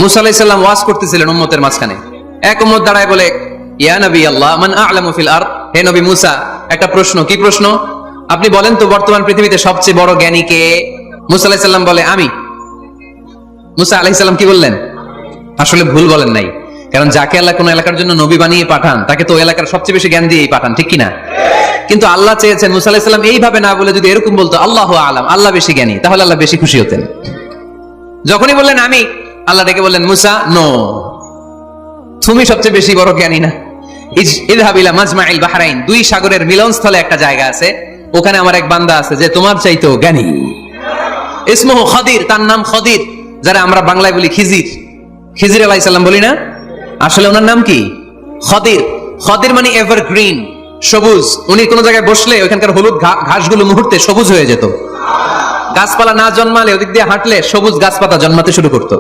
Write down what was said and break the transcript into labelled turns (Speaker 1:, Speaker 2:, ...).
Speaker 1: মুসা আলাইহিস সালাম ওয়াজ করতেছিলেন উম্মতের মাঝখানে। এক উম্মত দাঁড়ায় বলে, ইয়া নবী আল্লাহ মান আ'লামু ফিল আরদ, হে নবী মুসা একটা প্রশ্ন। কি প্রশ্ন? আপনি বলেন তো বর্তমান পৃথিবীতে সবচেয়ে বড় জ্ঞানী কে? মুসা আলাইহিস সালাম বলে আমি। মুসা আলাইহিস সালাম কি বললেন? আসলে ভুল বলেন নাই, কারণ যাকে আল্লাহ কোন এলাকার জন্য নবী বানিয়ে পাঠান তাকে তো এলাকার সবচেয়ে বেশি জ্ঞান দিয়েই পাঠান, ঠিক কিনা? কিন্তু আল্লাহ চেয়েছেন মুসা আলাইহিস সালাম এইভাবে না বলে যদি এরকম বলতো আল্লাহু আ'লাম, আল্লাহ বেশি জ্ঞানী, তাহলে আল্লাহ বেশি খুশি হতেন। যখনই বললেন আমি, আল্লাহ ডেকে বললেন মুসা নো, তুমি সবচেয়ে বেশি বড় জ্ঞানী না। ইযহাব ইলা মাজমাইল বাহরাইন, দুই সাগরের মিলনস্থলে একটা জায়গা আছে, ওখানে আমার এক বান্দা আছে যে তোমার চাইতেও জ্ঞানী। ইসমুহু খাদির, তার নাম খাদির, যারা আমরা বাংলায় বলি খিজির। খিজির আলাইহিস সালাম বলি না, আসলে ওনার নাম কি? খাদির। খাদির মানে এভারগ্রিন, সবুজ। উনি কোন জায়গায় বসলে ওখানকার হলুদ ঘাসগুলো মুহূর্তে সবুজ হয়ে যেত। গাছপালা না জন্মালে ওদিক দিয়ে হাঁটলে সবুজ গাছপাতা জন্মাতে শুরু করতো।